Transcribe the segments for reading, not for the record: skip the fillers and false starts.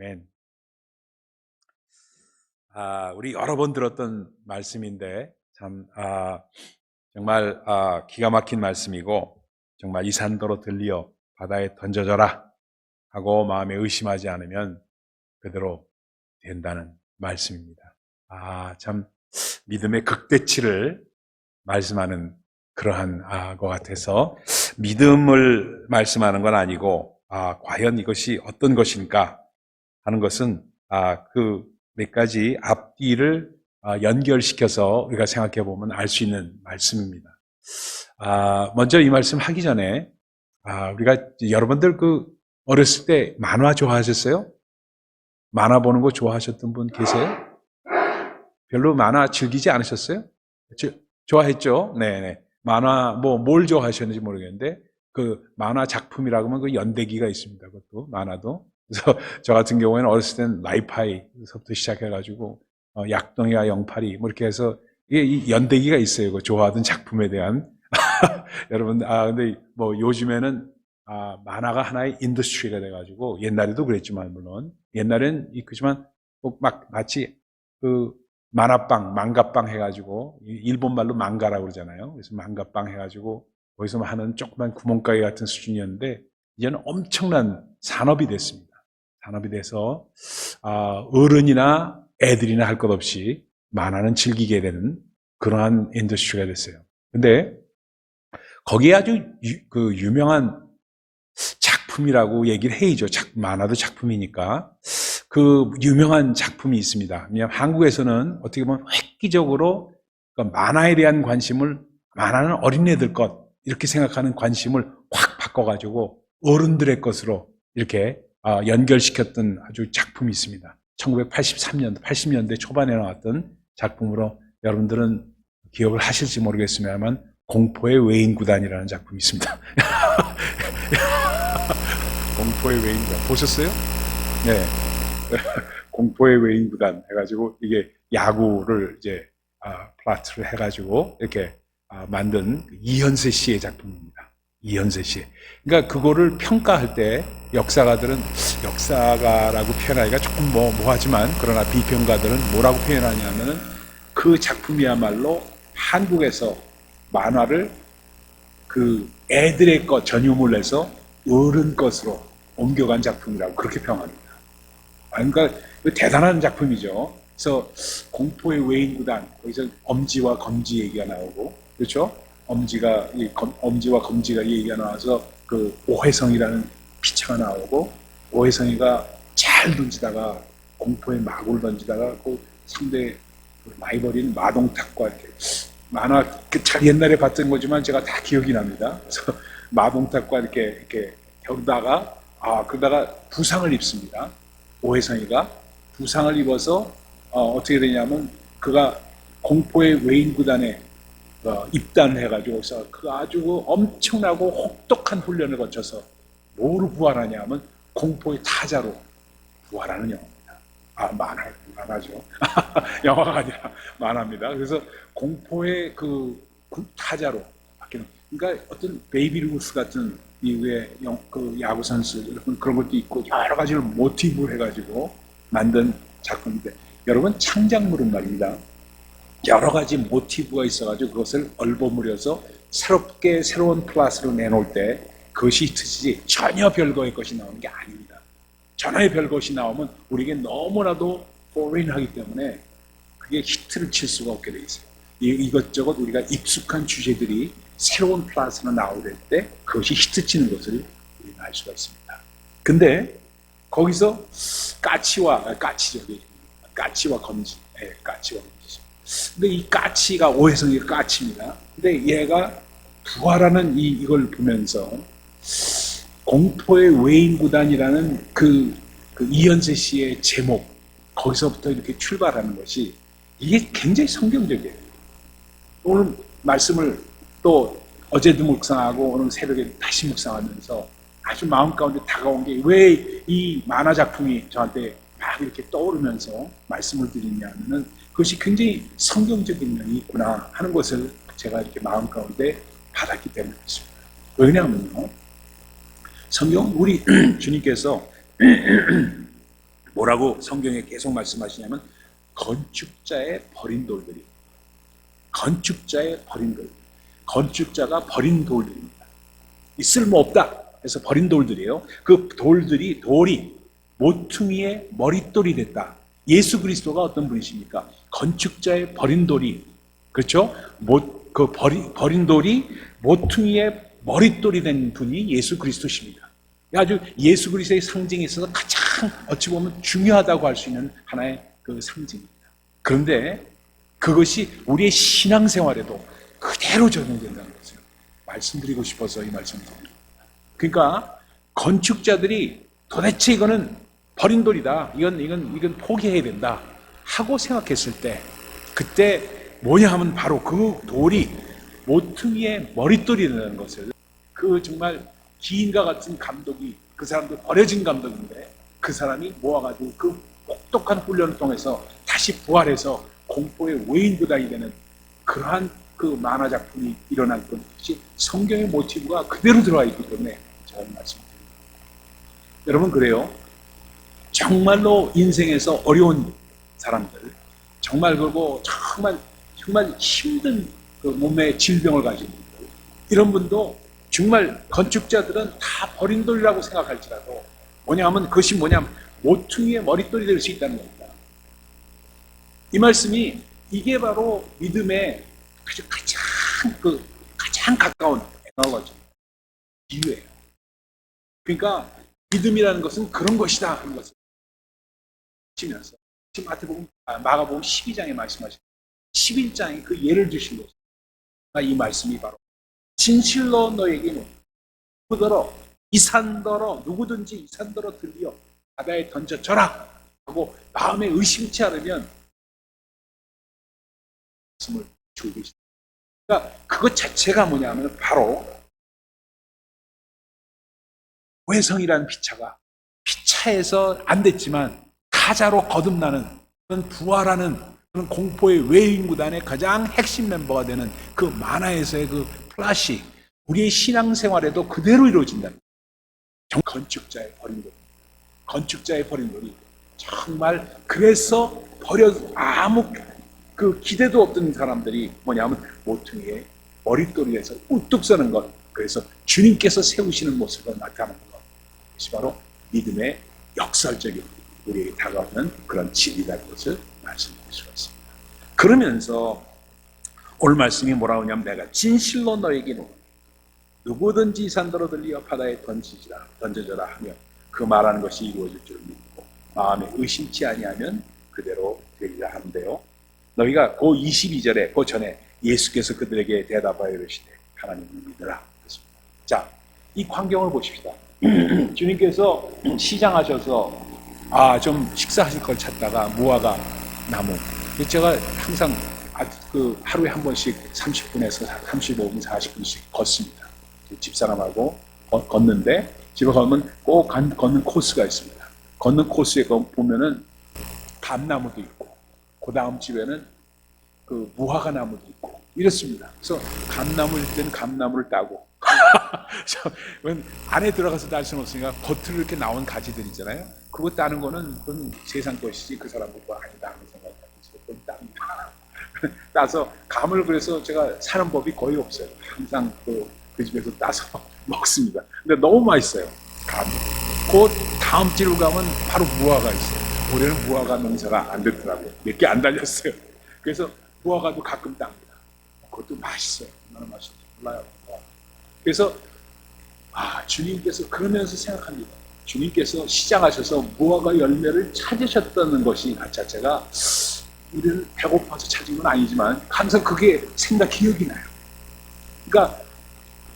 아멘. 우리 여러 번 들었던 말씀인데 참 정말 기가 막힌 말씀이고 정말 이 산더러 들리어 바다에 던져져라 하고 마음에 의심하지 않으면 그대로 된다는 말씀입니다. 참 믿음의 극대치를 말씀하는 그러한 것 같아서 믿음을 말씀하는 건 아니고 과연 이것이 어떤 것인가 하는 것은 그 몇 가지 앞뒤를 연결시켜서 우리가 생각해 보면 알 수 있는 말씀입니다. 먼저 이 말씀 하기 전에 우리가 여러분들 어렸을 때 만화 좋아하셨어요? 만화 보는 거 좋아하셨던 분 계세요? 별로 만화 즐기지 않으셨어요? 좋아했죠? 네네. 만화 뭘 좋아하셨는지 모르겠는데 그 만화 작품이라고 하면 그 연대기가 있습니다. 그것도 만화도. 그래서 저 같은 경우에는 어렸을 때는 라이파이서부터 시작해가지고 약동이와 영파리 뭐 이렇게 해서 이게 이 연대기가 있어요. 그 좋아하던 작품에 대한 여러분 근데 요즘에는 만화가 하나의 인더스트리가 돼가지고 옛날에도 그랬지만 물론 옛날엔 그렇지만 막 마치 그 만화방, 망가방 해가지고 일본 말로 망가라고 그러잖아요. 그래서 망가방 해가지고 거기서 하는 조그만 구멍가게 같은 수준이었는데 이제는 엄청난 산업이 됐습니다. 산업이 돼서 어른이나 애들이나 할 것 없이 만화는 즐기게 되는 그러한 인더스트리가 됐어요. 근데 거기에 아주 유명한 작품이라고 얘기를 해야죠. 만화도 작품이니까. 그 유명한 작품이 있습니다. 왜냐하면 한국에서는 어떻게 보면 획기적으로 만화에 대한 관심을 만화는 어린애들 것 이렇게 생각하는 관심을 확 바꿔가지고 어른들의 것으로 이렇게 연결시켰던 아주 작품이 있습니다. 1983년도, 80년대 초반에 나왔던 작품으로 여러분들은 기억을 하실지 모르겠습니다만 공포의 외인구단이라는 작품이 있습니다. 공포의 외인구단 보셨어요? 네. 공포의 외인구단 해가지고 이게 야구를 이제 플라트를 해가지고 이렇게 만든 이현세 씨의 작품입니다. 이현세 씨. 그러니까 그거를 평가할 때 역사가들은 역사가라고 표현하기가 조금 뭐하지만 그러나 비평가들은 뭐라고 표현하냐면은 그 작품이야말로 한국에서 만화를 그 애들의 것 전유물 내서 어른 것으로 옮겨간 작품이라고 그렇게 평합니다. 그러니까 대단한 작품이죠. 그래서 공포의 외인구단 거기서 엄지와 검지 얘기가 나오고 그렇죠? 엄지와 검지가 얘기가 나와서 그 오혜성이라는 피처가 나오고 오혜성이가 잘 던지다가 공포의 마구를 던지다가 그 상대 라이벌인 마동탁과 이렇게 만화 잘 옛날에 봤던 거지만 제가 다 기억이 납니다. 그래서 마동탁과 이렇게 겨루다가 그러다가 부상을 입습니다. 오혜성이가 부상을 입어서 어떻게 되냐면 그가 공포의 외인구단에 입단을 해가지고 그 아주 엄청나고 혹독한 훈련을 거쳐서 뭐로 부활하냐면 공포의 타자로 부활하는 영화입니다. 만화죠. 영화가 아니라 만화입니다. 그래서 공포의 그 타자로 바뀌는. 그러니까 어떤 베이비 루스 같은 미국의 그 야구 선수 그런 것도 있고 여러 가지를 모티브로 해가지고 만든 작품인데 여러분 창작물은 말입니다. 여러 가지 모티브가 있어가지고 그것을 얼버무려서 새롭게 새로운 플러스로 내놓을 때 그것이 히트치지 전혀 별거의 것이 나오는 게 아닙니다. 전혀 별것이 나오면 우리에게 너무나도 포레인하기 때문에 그게 히트를 칠 수가 없게 돼 있어요. 이것저것 우리가 익숙한 주제들이 새로운 플러스로 나올 때 그것이 히트치는 것을 우리가 알 수가 있습니다. 근데 거기서 까치와 검지, 까치와 검지죠. 근데 이 까치가 오혜성이 까치입니다. 근데 얘가 부활하는 이걸 보면서 공포의 외인구단이라는 그 이현세 씨의 제목 거기서부터 이렇게 출발하는 것이 이게 굉장히 성경적이에요. 오늘 말씀을 또 어제도 묵상하고 오늘 새벽에 다시 묵상하면서 아주 마음 가운데 다가온 게 왜 이 만화 작품이 저한테 막 이렇게 떠오르면서 말씀을 드리냐면은 그것이 굉장히 성경적인 면이 있구나 하는 것을 제가 이렇게 마음 가운데 받았기 때문에 그렇습니다. 왜냐하면요, 성경 우리 주님께서 뭐라고 성경에 계속 말씀하시냐면 건축자의 버린 돌들이, 건축자의 버린 돌, 건축자가 버린 돌들입니다. 이 쓸모없다 해서 버린 돌들이에요. 그 돌이 모퉁이의 머릿돌이 됐다. 예수 그리스도가 어떤 분이십니까? 건축자의 버린 돌이, 그렇죠? 버린 돌이 모퉁이의 머릿돌이 된 분이 예수 그리스도십니다. 아주 예수 그리스도의 상징에 있어서 가장 어찌 보면 중요하다고 할 수 있는 하나의 그 상징입니다. 그런데 그것이 우리의 신앙생활에도 그대로 적용된다는 것을 말씀드리고 싶어서 이 말씀을 드립니다. 그러니까 건축자들이 도대체 이거는 버린 돌이다, 이건 포기해야 된다 하고 생각했을 때, 그때 뭐냐 하면 바로 그 돌이 모퉁이의 머릿돌이 되는 것을, 그 정말 기인과 같은 감독이, 그 사람도 버려진 감독인데 그 사람이 모아가지고 그 혹독한 훈련을 통해서 다시 부활해서 공포의 외인부당이 되는 그러한 그 만화 작품이 일어난 것이 성경의 모티브가 그대로 들어와 있기 때문에 제가 말씀드립니다. 여러분, 그래요. 정말로 인생에서 어려운 사람들, 정말 그리고 정말 힘든 그 몸의 질병을 가진 분들, 이런 분도 정말 건축자들은 다 버린 돌이라고 생각할지라도 뭐냐면 그것이 뭐냐면 모퉁이의 머릿돌이 될 수 있다는 겁니다. 이 말씀이 이게 바로 믿음의 가장 가까운 애널로지, 비유예요. 그러니까 믿음이라는 것은 그런 것이다 하는 것을 치면서 지금 마가복음 12장에 말씀하신 11장에 그 예를 주신 것입니다. 이 말씀이 바로 진실로 너에게는 누구든지 이 산더러 들려 바다에 던져져라 하고 마음에 의심치 않으면 말씀을 주고 계십니다. 그러니까 그것 자체가 뭐냐면 바로 외성이라는 피차에서 안 됐지만 타자로 거듭나는 그런 부활하는 그런 공포의 외인구단의 가장 핵심 멤버가 되는 그 만화에서의 그 플라시, 우리의 신앙생활에도 그대로 이루어진다. 건축자의 버린 돌, 건축자의 버린 돌이 정말, 그래서 아무 그 기대도 없던 사람들이 뭐냐면 모퉁이에 머릿돌이에서 우뚝 서는 것, 그래서 주님께서 세우시는 모습을 나타나는 것, 그것이 바로 믿음의 역설적인 우리에게 다가오는 그런 진리라는 것을 말씀드릴 수가 있습니다. 그러면서 오늘 말씀이 뭐라고 하냐면 내가 진실로 너에게는 누구든지 이 산더러 들려 바다에 던져져라 하며 그 말하는 것이 이루어질 줄 믿고 마음에 의심치 아니하면 그대로 되리라 하는데요. 너희가 그 22절에 그 전에 예수께서 그들에게 대답하여 이르시되 하나님을 믿으라 그랬습니다. 자, 이 광경을 보십시다. 주님께서 시장하셔서 좀 식사하실 걸 찾다가 무화과 나무, 제가 항상 하루에 한 번씩 30분에서 35분, 40분씩 걷습니다. 집사람하고 걷는데 집에 가면 꼭 걷는 코스가 있습니다. 걷는 코스에 보면은 감나무도 있고 그 다음 집에는 그 무화과 나무도 있고 이렇습니다. 그래서 감나무일 때는 감나무를 따고 안에 들어가서 딸 수는 없으니까 겉으로 이렇게 나온 가지들 있잖아요. 그거 따는 거는 그건 세상 것이지 그 사람 거 아니다 하는 생각을 그건 땁니다. 따서 감을, 그래서 제가 사는 법이 거의 없어요. 항상 그 집에서 따서 먹습니다. 근데 너무 맛있어요, 감이. 그 다음 집으로 가면 바로 무화과 있어요. 올해는 무화과 농사가 안 됐더라고요. 몇 개 안 달렸어요. 그래서 무화과도 가끔 땁니다. 그것도 맛있어요. 얼마나 맛있는지 몰라요. 그래서 주님께서 그러면서 생각합니다. 주님께서 시장하셔서 무화과 열매를 찾으셨다는 것이 자체가 우리를 배고파서 찾은 건 아니지만 항상 그게 기억이 나요. 그러니까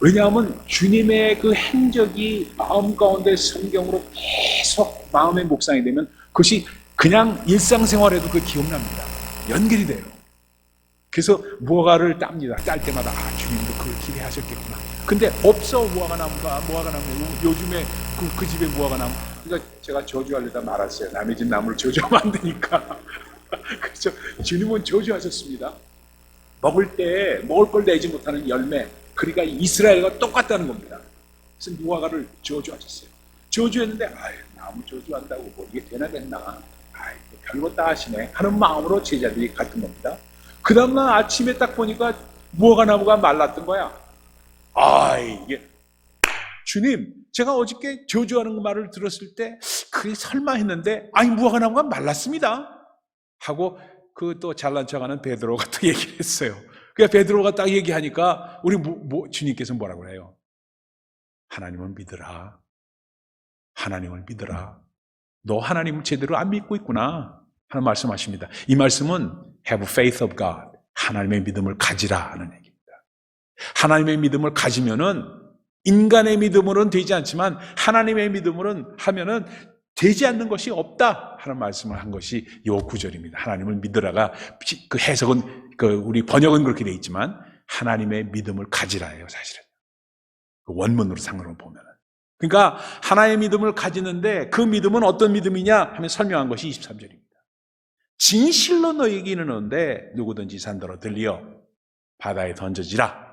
왜냐하면 주님의 그 행적이 마음 가운데 성경으로 계속 마음의 묵상이 되면 그것이 그냥 일상생활에도 그 기억납니다. 연결이 돼요. 그래서 무화과를 땁니다. 딸 때마다 주님도 그걸 기대하셨겠구나. 근데 없어, 무화과 나무. 요즘에 그 집에 무화과 나무. 그러니까 제가 저주하려다 말았어요. 남의 집 나무를 저주하면 안 되니까. 그렇죠. 주님은 저주하셨습니다. 먹을 걸 내지 못하는 열매. 그러니까 이스라엘과 똑같다는 겁니다. 그래서 무화과를 저주하셨어요. 저주했는데 나무 저주한다고 뭐 이게 되나겠나, 별거 다 하시네 하는 마음으로 제자들이 갔던 겁니다. 그 다음날 아침에 딱 보니까 무화과 나무가 말랐던 거야. 이게 주님, 제가 어저께 저주하는 말을 들었을 때 그게 설마 했는데 무화과 나무가 말랐습니다 하고 그 또 잘난 척하는 베드로가 또 얘기를 했어요. 그러니까 베드로가 딱 얘기하니까 우리 주님께서 뭐라고 그래요? 하나님을 믿으라. 하나님을 믿으라. 너 하나님을 제대로 안 믿고 있구나 하는 말씀하십니다. 이 말씀은 have faith of God, 하나님의 믿음을 가지라 하는 얘기입니다. 하나님의 믿음을 가지면은 인간의 믿음으로는 되지 않지만 하나님의 믿음으로는 하면은 되지 않는 것이 없다 하는 말씀을 한 것이 이 구절입니다. 하나님을 믿으라가 그 해석은 우리 번역은 그렇게 되어 있지만 하나님의 믿음을 가지라예요, 사실은. 그 원문으로 상으로 보면은. 그러니까 하나의 믿음을 가지는데 그 믿음은 어떤 믿음이냐 하면 설명한 것이 23절입니다. 진실로 너희에게 이르노니 누구든지 산더러 들리어 바다에 던져지라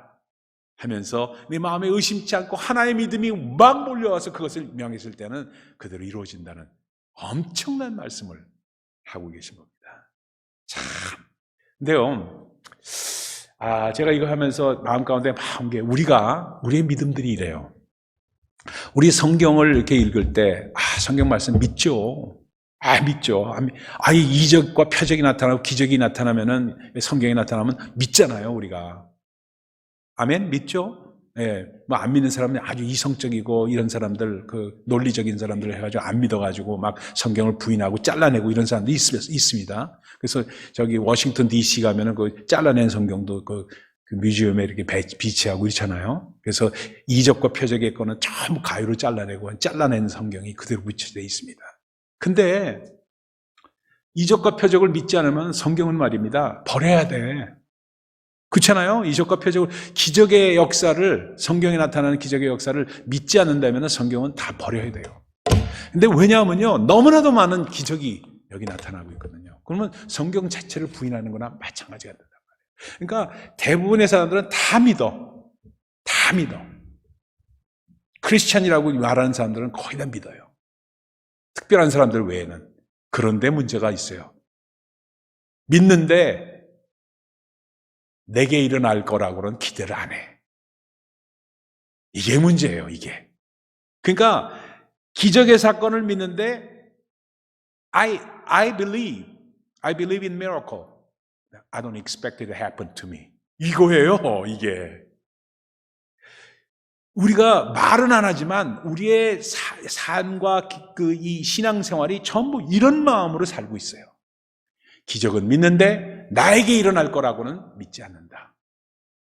하면서 내 마음에 의심치 않고 하나의 믿음이 막 몰려와서 그것을 명했을 때는 그대로 이루어진다는 엄청난 말씀을 하고 계신 겁니다. 참. 근데요, 제가 이거 하면서 마음 가운데 막 온 게 우리의 믿음들이 이래요. 우리 성경을 이렇게 읽을 때, 성경 말씀 믿죠. 믿죠. 이적과 표적이 나타나고 기적이 나타나면은, 성경이 나타나면 믿잖아요, 우리가. 아멘? 믿죠? 예. 안 믿는 사람은 아주 이성적이고 이런 사람들, 논리적인 사람들 해가지고 안 믿어가지고 막 성경을 부인하고 잘라내고 이런 사람들이 있습니다. 그래서 저기 워싱턴 DC 가면은 잘라낸 성경도 그 뮤지엄에 이렇게 비치하고 있잖아요. 그래서 이적과 표적의 거는 전부 가위로 잘라낸 성경이 그대로 붙여져 있습니다. 근데 이적과 표적을 믿지 않으면 성경은 말입니다, 버려야 돼. 그렇잖아요? 이적과 표적을, 기적의 역사를, 성경에 나타나는 기적의 역사를 믿지 않는다면 성경은 다 버려야 돼요. 근데 왜냐하면요, 너무나도 많은 기적이 여기 나타나고 있거든요. 그러면 성경 자체를 부인하는 거나 마찬가지가 된단 말이에요. 그러니까 대부분의 사람들은 다 믿어. 다 믿어. 크리스찬이라고 말하는 사람들은 거의 다 믿어요. 특별한 사람들 외에는. 그런데 문제가 있어요. 믿는데 내게 일어날 거라고는 기대를 안 해. 이게 문제예요, 이게. 그러니까 기적의 사건을 믿는데 I believe in miracle. I don't expect it to happen to me. 이거예요, 이게. 우리가 말은 안 하지만 우리의 삶과 이 신앙생활이 전부 이런 마음으로 살고 있어요. 기적은 믿는데 나에게 일어날 거라고는 믿지 않는다.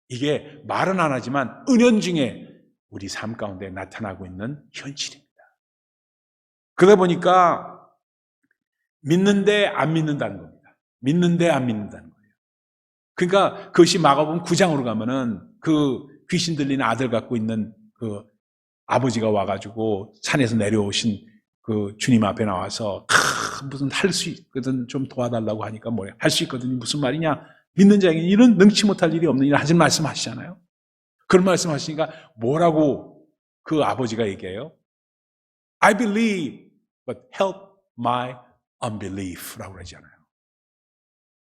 이게 말은 안 하지만 은연중에 우리 삶 가운데 나타나고 있는 현실입니다. 그러다 보니까 믿는데 안 믿는다는 겁니다. 믿는데 안 믿는다는 거예요. 그러니까 그것이 마가복음 9장으로 가면은 그 귀신 들린 아들 갖고 있는 그 아버지가 와가지고 산에서 내려오신 그 주님 앞에 나와서 무슨 할 수 있거든 좀 도와달라고 하니까 뭐야, 할 수 있거든 무슨 말이냐, 믿는 자에게는 이런 능치 못할 일이 없느니라 하신 말씀하시잖아요. 그런 말씀하시니까 뭐라고 그 아버지가 얘기해요? I believe but help my unbelief 라고 그러잖아요.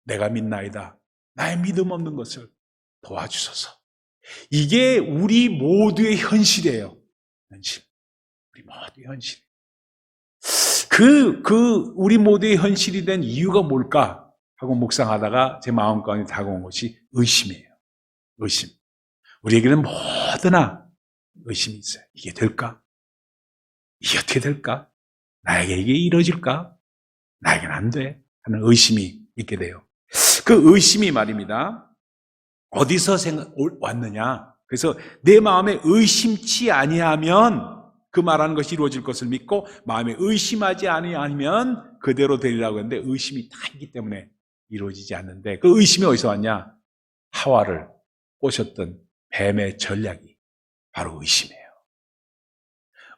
내가 믿나이다, 나의 믿음 없는 것을 도와주소서. 이게 우리 모두의 현실이에요. 현실. 우리 모두의 현실. 우리 모두의 현실이 된 이유가 뭘까 하고 묵상하다가 제 마음 가운데 다가온 것이 의심이에요. 의심. 우리에게는 뭐드나 의심이 있어요. 이게 될까? 이게 어떻게 될까? 나에게 이게 이루어질까? 나에게는 안 돼. 하는 의심이 있게 돼요. 그 의심이 말입니다, 어디서 왔느냐? 그래서 내 마음에 의심치 아니하면 그 말하는 것이 이루어질 것을 믿고 마음에 의심하지 아니하면 그대로 되리라고 했는데 의심이 다 있기 때문에 이루어지지 않는데, 그 의심이 어디서 왔냐? 하와를 꼬셨던 뱀의 전략이 바로 의심이에요.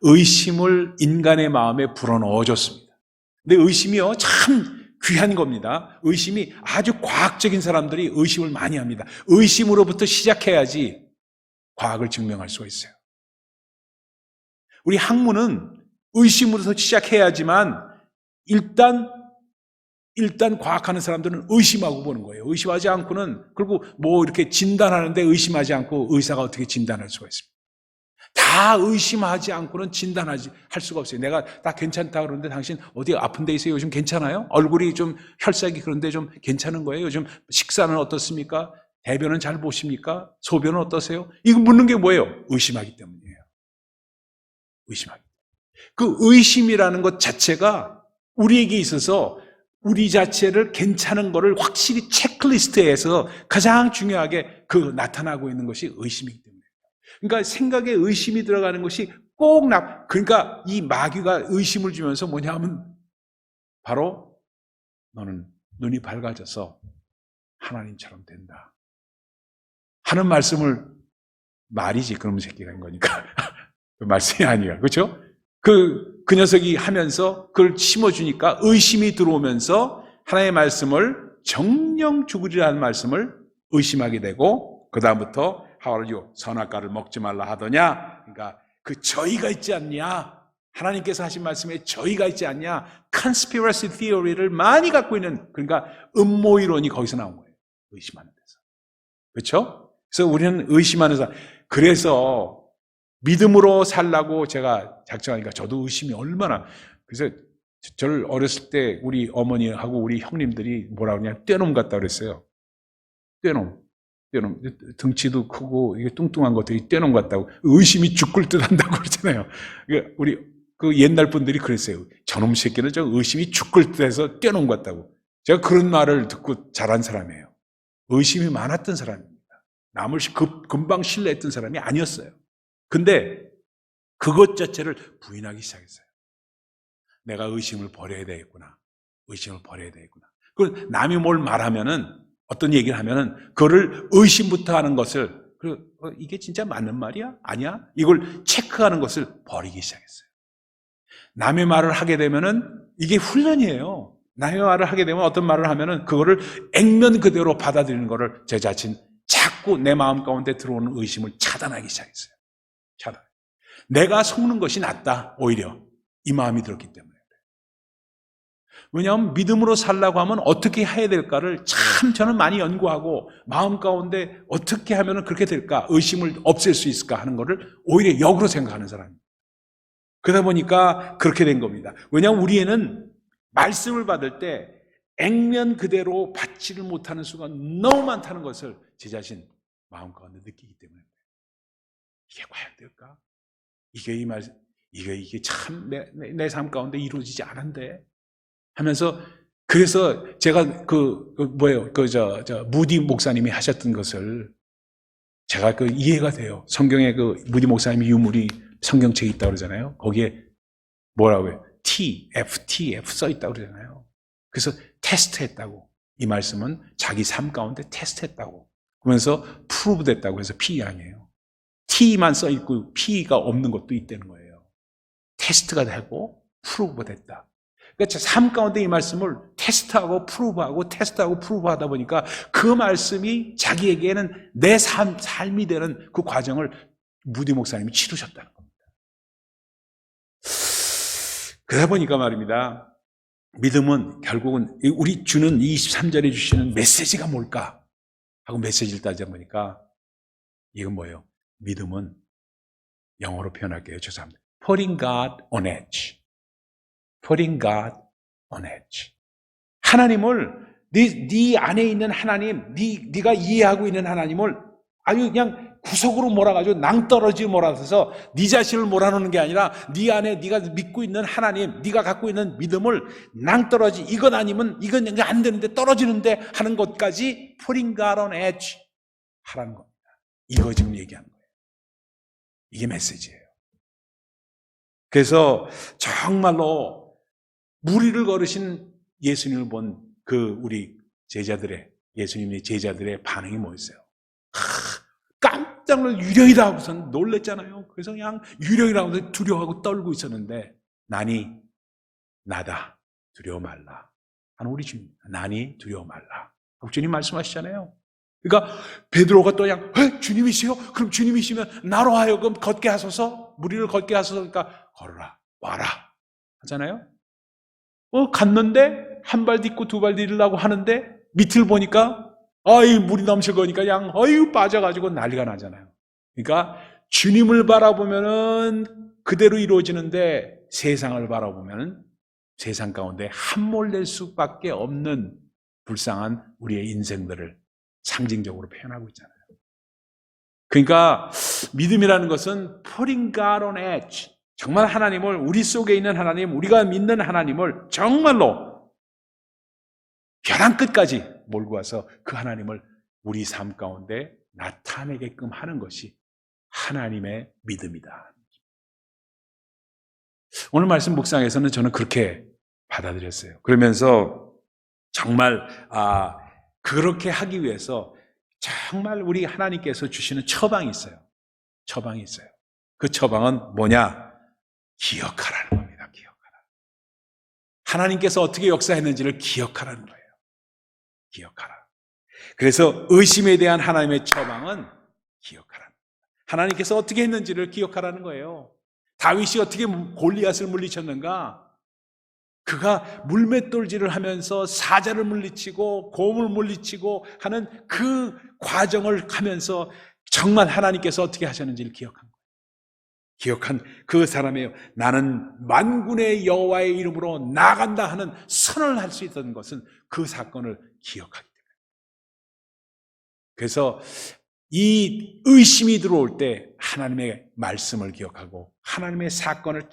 의심을 인간의 마음에 불어넣어줬습니다. 근데 의심이요, 참 귀한 겁니다. 의심이 아주 과학적인 사람들이 의심을 많이 합니다. 의심으로부터 시작해야지 과학을 증명할 수가 있어요. 우리 학문은 의심으로서 시작해야지만 일단 과학하는 사람들은 의심하고 보는 거예요. 의심하지 않고는, 그리고 뭐 이렇게 진단하는데 의심하지 않고 의사가 어떻게 진단할 수가 있습니까? 다 의심하지 않고는 할 수가 없어요. 내가 다 괜찮다 그러는데 당신 어디 아픈 데 있어요? 요즘 괜찮아요? 얼굴이 좀 혈색이 그런데 좀 괜찮은 거예요? 요즘 식사는 어떻습니까? 대변은 잘 보십니까? 소변은 어떠세요? 이거 묻는 게 뭐예요? 의심하기 때문이에요. 의심하기. 그 의심이라는 것 자체가 우리에게 있어서 우리 자체를 괜찮은 거를 확실히 체크리스트에서 가장 중요하게 나타나고 있는 것이 의심이기 때문에. 그러니까 생각에 의심이 들어가는 것이 그러니까 이 마귀가 의심을 주면서 뭐냐 하면 바로 너는 눈이 밝아져서 하나님처럼 된다 하는 말씀을, 말이지 그놈 새끼가 한 거니까 그 말씀이 아니야. 그렇죠? 그 녀석이 하면서 그걸 심어주니까 의심이 들어오면서 하나님의 말씀을 정령 죽으리라는 말씀을 의심하게 되고, 그 다음부터 하와리요 선악과를 먹지 말라 하더냐. 그러니까 그 저희가 있지 않냐, 하나님께서 하신 말씀에 저희가 있지 않냐, conspiracy theory를 많이 갖고 있는, 그러니까 음모이론이 거기서 나온 거예요. 의심하는 데서. 그렇죠? 그래서 우리는 의심하는 사람. 그래서 믿음으로 살라고 제가 작정하니까 저도 의심이 얼마나. 그래서 저를 어렸을 때 우리 어머니하고 우리 형님들이 뭐라 그러냐, 떼놈 같다 그랬어요. 떼놈. 등치도 크고 이게 뚱뚱한 것들이 떼놈 같다고. 의심이 죽을 듯 한다고 그러잖아요. 우리 그 옛날 분들이 그랬어요. 저놈 새끼는 저 의심이 죽을 듯 해서 떼놈 같다고. 제가 그런 말을 듣고 자란 사람이에요. 의심이 많았던 사람입니다. 남을 금방 신뢰했던 사람이 아니었어요. 근데 그것 자체를 부인하기 시작했어요. 내가 의심을 버려야 되겠구나. 의심을 버려야 되겠구나. 그 남이 뭘 말하면은, 어떤 얘기를 하면은 그거를 의심부터 하는 것을, 이게 진짜 맞는 말이야? 아니야? 이걸 체크하는 것을 버리기 시작했어요. 남의 말을 하게 되면은 이게 훈련이에요. 남의 말을 하게 되면, 어떤 말을 하면은 그거를 액면 그대로 받아들이는 거를 제 자신 자꾸 내 마음 가운데 들어오는 의심을 차단하기 시작했어요. 차단. 내가 속는 것이 낫다, 오히려. 이 마음이 들었기 때문에. 왜냐하면 믿음으로 살라고 하면 어떻게 해야 될까를 참 저는 많이 연구하고, 마음 가운데 어떻게 하면 그렇게 될까, 의심을 없앨 수 있을까 하는 것을 오히려 역으로 생각하는 사람입니다. 그러다 보니까 그렇게 된 겁니다. 왜냐하면 우리에는 말씀을 받을 때 액면 그대로 받지를 못하는 수가 너무 많다는 것을 제 자신 마음 가운데 느끼기 때문에, 이게 과연 될까? 이게 참 내 삶 가운데 이루어지지 않은데 하면서, 그래서 제가 무디 목사님이 하셨던 것을 제가 이해가 돼요. 성경에 무디 목사님의 유물이 성경책에 있다고 그러잖아요. 거기에 뭐라고 해요? FTF 써 있다고 그러잖아요. 그래서 테스트했다고. 이 말씀은 자기 삶 가운데 테스트했다고. 그러면서 프루브 됐다고 해서 P 아니에요. T만 써 있고 P가 없는 것도 있다는 거예요. 테스트가 되고 프루브 됐다. 그러니까 삶 가운데 이 말씀을 테스트하고 프루브하고 테스트하고 프루브하다 보니까 그 말씀이 자기에게는 내 삶이 되는 그 과정을 무디 목사님이 치르셨다는 겁니다. 그러다 보니까 말입니다. 믿음은 결국은 우리 주는 23절에 주시는 메시지가 뭘까 하고 메시지를 따져보니까 이건 뭐예요? 믿음은 영어로 표현할게요. 죄송합니다. Putting God on edge. Putting God on edge. 하나님을, 네 안에 있는 하나님, 네가 이해하고 있는 하나님을 아주 그냥 구석으로 몰아가지고 낭떠러지 몰아서 네 자신을 몰아넣는 게 아니라 네 안에 네가 믿고 있는 하나님, 네가 갖고 있는 믿음을 낭떠러지, 이건 아니면 이건 안 되는데 떨어지는데 하는 것까지 Putting God on edge 하라는 겁니다. 이거 지금 얘기하는 거예요. 이게 메시지예요. 그래서 정말로 무리를 걸으신 예수님을 본 우리 제자들의, 예수님의 제자들의 반응이 뭐였어요? 깜짝 놀라 유령이다 하고선 놀랬잖아요. 그래서 그냥 유령이라 하고서 두려워하고 떨고 있었는데, 나다 두려워 말라 하는 우리 주님, 나니 두려워 말라 하고 주님 말씀하시잖아요. 그러니까 베드로가 또 그냥 주님이시요? 그럼 주님이시면 나로 하여금 걷게 하소서, 무리를 걷게 하소서. 그러니까 걸어라, 와라. 하잖아요. 갔는데 한 발 딛고 두 발 디디려고 하는데 밑을 보니까 물이 넘칠 거니까 그냥 빠져가지고 난리가 나잖아요. 그러니까 주님을 바라보면은 그대로 이루어지는데 세상을 바라보면은 세상 가운데 함몰될 수밖에 없는 불쌍한 우리의 인생들을 상징적으로 표현하고 있잖아요. 그러니까 믿음이라는 것은 putting God on edge, 정말 하나님을, 우리 속에 있는 하나님, 우리가 믿는 하나님을 정말로 벼랑 끝까지 몰고 와서 그 하나님을 우리 삶 가운데 나타내게끔 하는 것이 하나님의 믿음이다. 오늘 말씀 묵상에서는 저는 그렇게 받아들였어요. 그러면서 정말 그렇게 하기 위해서 정말 우리 하나님께서 주시는 처방이 있어요. 처방이 있어요. 그 처방은 뭐냐? 기억하라는 겁니다. 기억하라. 하나님께서 어떻게 역사했는지를 기억하라는 거예요. 기억하라. 그래서 의심에 대한 하나님의 처방은 기억하라는 거예요. 하나님께서 어떻게 했는지를 기억하라는 거예요. 다윗이 어떻게 골리앗을 물리쳤는가? 그가 물맷돌질을 하면서 사자를 물리치고 곰을 물리치고 하는 그 과정을 하면서 정말 하나님께서 어떻게 하셨는지를 기억한 거예요. 기억한 그 사람이에요. 나는 만군의 여호와의 이름으로 나간다 하는 선언을 할 수 있던 것은 그 사건을 기억하기 때문에. 그래서 이 의심이 들어올 때 하나님의 말씀을 기억하고 하나님의 사건을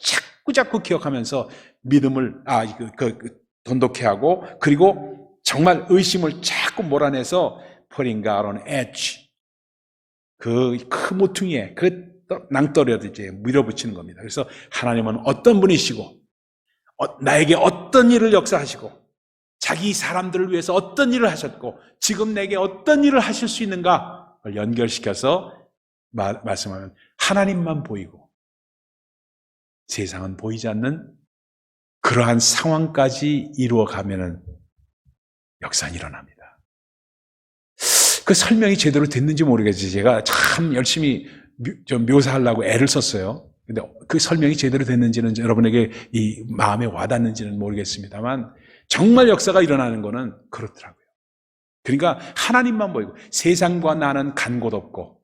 자꾸 기억하면서 믿음을 돈독해 하고, 그리고 정말 의심을 자꾸 몰아내서 putting God on edge, 그 큰 모퉁이에 그 낭떠러리에 이제 밀어붙이는 겁니다. 그래서 하나님은 어떤 분이시고 나에게 어떤 일을 역사하시고 자기 사람들을 위해서 어떤 일을 하셨고 지금 내게 어떤 일을 하실 수 있는가 연결시켜서 말씀하면 하나님만 보이고 세상은 보이지 않는 그러한 상황까지 이루어가면은 역사는 일어납니다. 그 설명이 제대로 됐는지 모르겠지. 제가 참 열심히 좀 묘사하려고 애를 썼어요. 근데 그 설명이 제대로 됐는지는 여러분에게 이 마음에 와닿는지는 모르겠습니다만 정말 역사가 일어나는 거는 그렇더라고요. 그러니까 하나님만 보이고 세상과 나는 간 곳 없고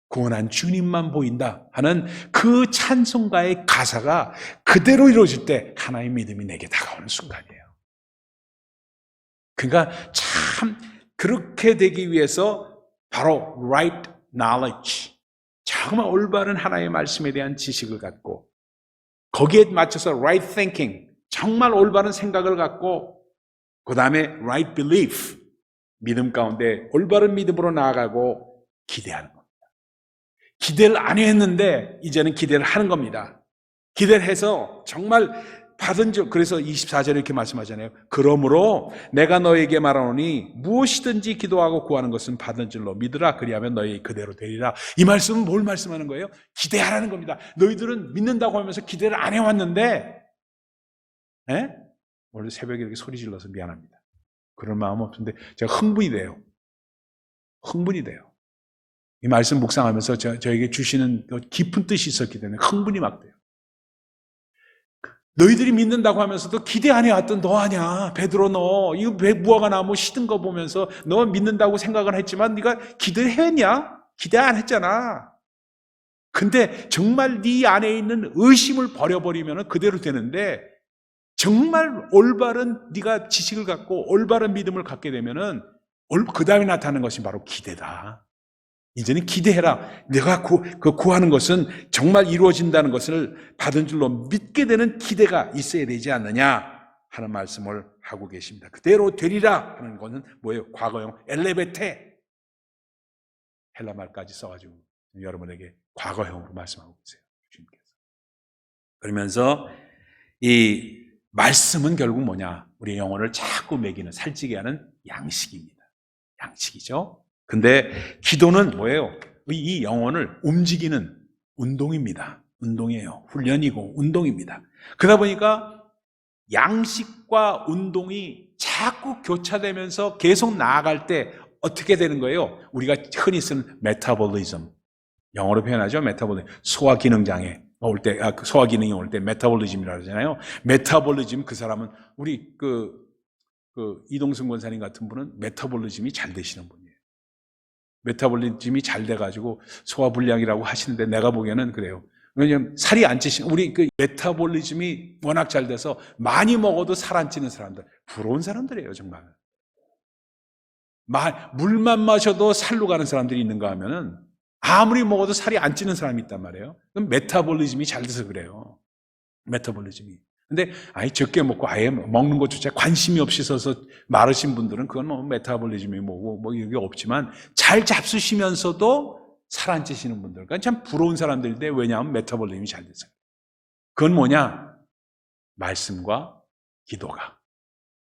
구원한 주님만 보인다 하는 그 찬송가의 가사가 그대로 이루어질 때 하나의 믿음이 내게 다가오는 순간이에요. 그러니까 참 그렇게 되기 위해서 바로 right knowledge, 정말 올바른 하나의 말씀에 대한 지식을 갖고 거기에 맞춰서 right thinking, 정말 올바른 생각을 갖고 그 다음에 right belief, 믿음 가운데 올바른 믿음으로 나아가고 기대하는 겁니다. 기대를 안 했는데 이제는 기대를 하는 겁니다. 기대를 해서 정말 받은 줄, 그래서 24절에 이렇게 말씀하잖아요. 그러므로 내가 너에게 말하노니 무엇이든지 기도하고 구하는 것은 받은 줄로 믿으라. 그리하면 너희 그대로 되리라. 이 말씀은 뭘 말씀하는 거예요? 기대하라는 겁니다. 너희들은 믿는다고 하면서 기대를 안 해왔는데, 오늘 새벽에 이렇게 소리 질러서 미안합니다. 그럴 마음 없는데 제가 흥분이 돼요. 흥분이 돼요. 이 말씀 묵상하면서 저에게 주시는 깊은 뜻이 있었기 때문에 흥분이 막 돼요. 너희들이 믿는다고 하면서도 기대 안 해왔던 너 아냐, 베드로 너 이거 무화과 나무 시든 거 보면서 너 믿는다고 생각을 했지만 네가 기대했냐? 기대 안 했잖아. 근데 정말 네 안에 있는 의심을 버려버리면 그대로 되는데 정말 올바른 네가 지식을 갖고 올바른 믿음을 갖게 되면은 그 다음에 나타나는 것이 바로 기대다. 이제는 기대해라. 내가 구하는 것은 정말 이루어진다는 것을 받은 줄로 믿게 되는 기대가 있어야 되지 않느냐 하는 말씀을 하고 계십니다. 그대로 되리라 하는 것은 뭐예요? 과거형 엘레베테, 헬라 말까지 써가지고 여러분에게 과거형으로 말씀하고 계세요. 주님께서. 그러면서 이 말씀은 결국 뭐냐? 우리의 영혼을 자꾸 먹이는, 살찌게 하는 양식입니다. 양식이죠. 근데 기도는 뭐예요? 이 영혼을 움직이는 운동입니다. 운동이에요. 훈련이고 운동입니다. 그러다 보니까 양식과 운동이 자꾸 교차되면서 계속 나아갈 때 어떻게 되는 거예요? 우리가 흔히 쓰는 메타볼리즘, 영어로 표현하죠. 메타볼리즘, 소화기능장애. 올 때, 그 소화 기능이 올 때 메타볼리즘이라고 하잖아요. 메타볼리즘, 그 사람은 우리 이동승 권사님 같은 분은 메타볼리즘이 잘 되시는 분이에요. 메타볼리즘이 잘 돼가지고 소화불량이라고 하시는데 내가 보기에는 그래요. 왜냐면 살이 안 찌시는, 우리 메타볼리즘이 워낙 잘 돼서 많이 먹어도 살 안 찌는 사람들, 부러운 사람들이에요, 정말. 물만 마셔도 살로 가는 사람들이 있는가 하면은 아무리 먹어도 살이 안 찌는 사람이 있단 말이에요. 그럼 메타볼리즘이 잘 돼서 그래요. 메타볼리즘이. 근데 아예 적게 먹고 아예 먹는 것조차 관심이 없이 서서 마르신 분들은 그건 뭐 메타볼리즘이 뭐고 뭐 이게 없지만 잘 잡수시면서도 살 안 찌시는 분들, 그러니까 참 부러운 사람들인데, 왜냐하면 메타볼리즘이 잘 돼서. 그건 뭐냐? 말씀과 기도가,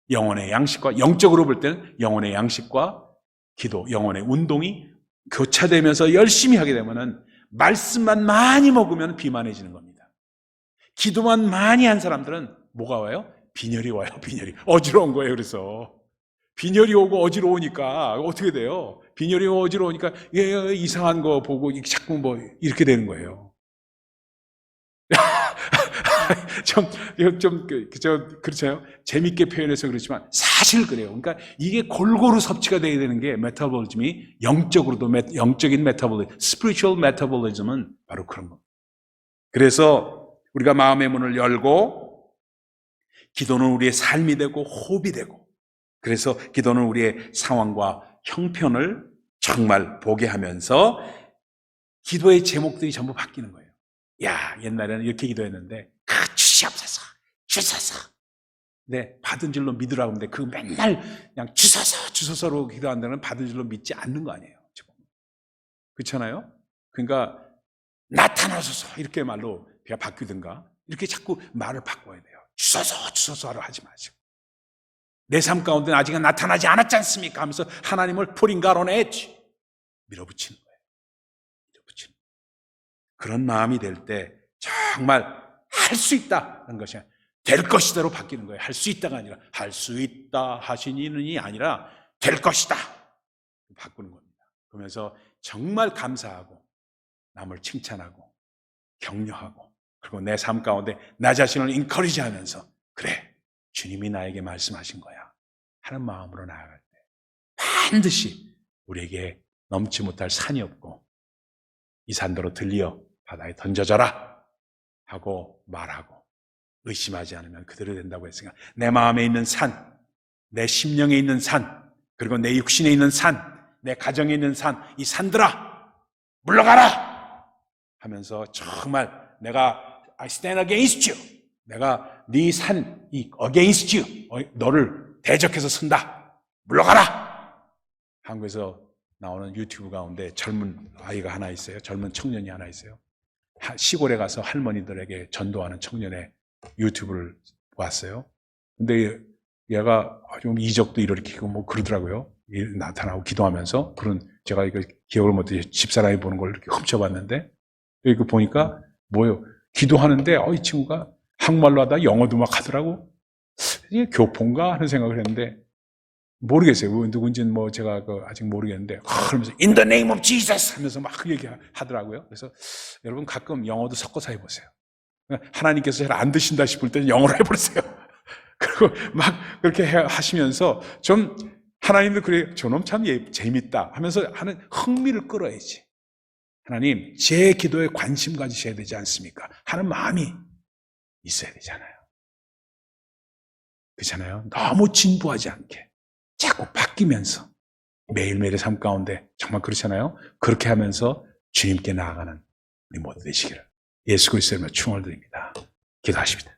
영혼의 양식과, 영적으로 볼 때는 영혼의 양식과 기도, 영혼의 운동이 교차되면서 열심히 하게 되면은 말씀만 많이 먹으면 비만해지는 겁니다. 기도만 많이 한 사람들은 뭐가 와요? 빈혈이 와요. 빈혈이 어지러운 거예요. 그래서 빈혈이 오고 어지러우니까 어떻게 돼요? 빈혈이 오고 어지러우니까 이상한 거 보고 자꾸 뭐 이렇게 되는 거예요. 그렇죠. 재밌게 표현해서 그렇지만 사실 그래요. 그러니까 이게 골고루 섭취가 돼야 되는 게, 메타볼리즘이 영적으로도, 영적인 메타볼리즘, spiritual metabolism은 바로 그런 겁니다. 그래서 우리가 마음의 문을 열고, 기도는 우리의 삶이 되고 호흡이 되고, 그래서 기도는 우리의 상황과 형편을 정말 보게 하면서 기도의 제목들이 전부 바뀌는 거예요. 야, 옛날에는 이렇게 기도했는데 주시옵소서, 주소서. 네, 받은 줄로 믿으라고 하는데 그 맨날 그냥 주소서, 주소서로 기도한다는 받은 줄로 믿지 않는 거 아니에요. 지금. 그렇잖아요? 그러니까 나타나소서 이렇게 말로 바뀌든가 이렇게 자꾸 말을 바꿔야 돼요. 주소서, 주소서로 하지 마시고. 내 삶 가운데는 아직은 나타나지 않았지 않습니까? 하면서 하나님을 프링가로네치 밀어붙이는 거예요. 밀어붙이는 거예요. 그런 마음이 될 때 정말 할 수 있다는 것이 될 것이다로 바뀌는 거예요. 할 수 있다가 아니라 할 수 있다 하시니는이 아니라 될 것이다 바꾸는 겁니다. 그러면서 정말 감사하고 남을 칭찬하고 격려하고, 그리고 내 삶 가운데 나 자신을 인커리지 하면서, 그래, 주님이 나에게 말씀하신 거야 하는 마음으로 나아갈 때 반드시 우리에게 넘지 못할 산이 없고, 이 산더러 들리어 바다에 던져져라 하고 말하고 의심하지 않으면 그대로 된다고 했으니까, 내 마음에 있는 산, 내 심령에 있는 산, 그리고 내 육신에 있는 산, 내 가정에 있는 산, 이 산들아 물러가라 하면서 정말 내가 I stand against you, 내가 네 산, 이 against you, 너를 대적해서 선다, 물러가라. 한국에서 나오는 유튜브 가운데 젊은 아이가 하나 있어요. 젊은 청년이 하나 있어요. 시골에 가서 할머니들에게 전도하는 청년의 유튜브를 봤어요. 근데 얘가 좀 이적도 일으키고 뭐 그러더라고요. 나타나고 기도하면서. 그런, 제가 이거 기억을 못해 집사람이 보는 걸 이렇게 훔쳐봤는데, 이거 보니까 뭐예요? 기도하는데 이 친구가 한국말로 하다 영어도 막 하더라고. 이게 교포인가 하는 생각을 했는데 모르겠어요. 누군지는 뭐 제가 아직 모르겠는데, 그러면서 In the name of Jesus 하면서 막 얘기하더라고요. 그래서 여러분 가끔 영어도 섞어서 해보세요. 하나님께서 잘 안 드신다 싶을 때는 영어로 해보세요. 그리고 막 그렇게 하시면서 좀 하나님도 그래, 저놈 참 재밌다 하면서 하는 흥미를 끌어야지. 하나님, 제 기도에 관심 가지셔야 되지 않습니까? 하는 마음이 있어야 되잖아요. 그렇잖아요. 너무 진부하지 않게 자꾸 바뀌면서 매일매일의 삶 가운데 정말 그렇잖아요. 그렇게 하면서 주님께 나아가는 우리 모두 되시기를 예수 그리스도의 이름으로 축원을 드립니다. 기도하십니다.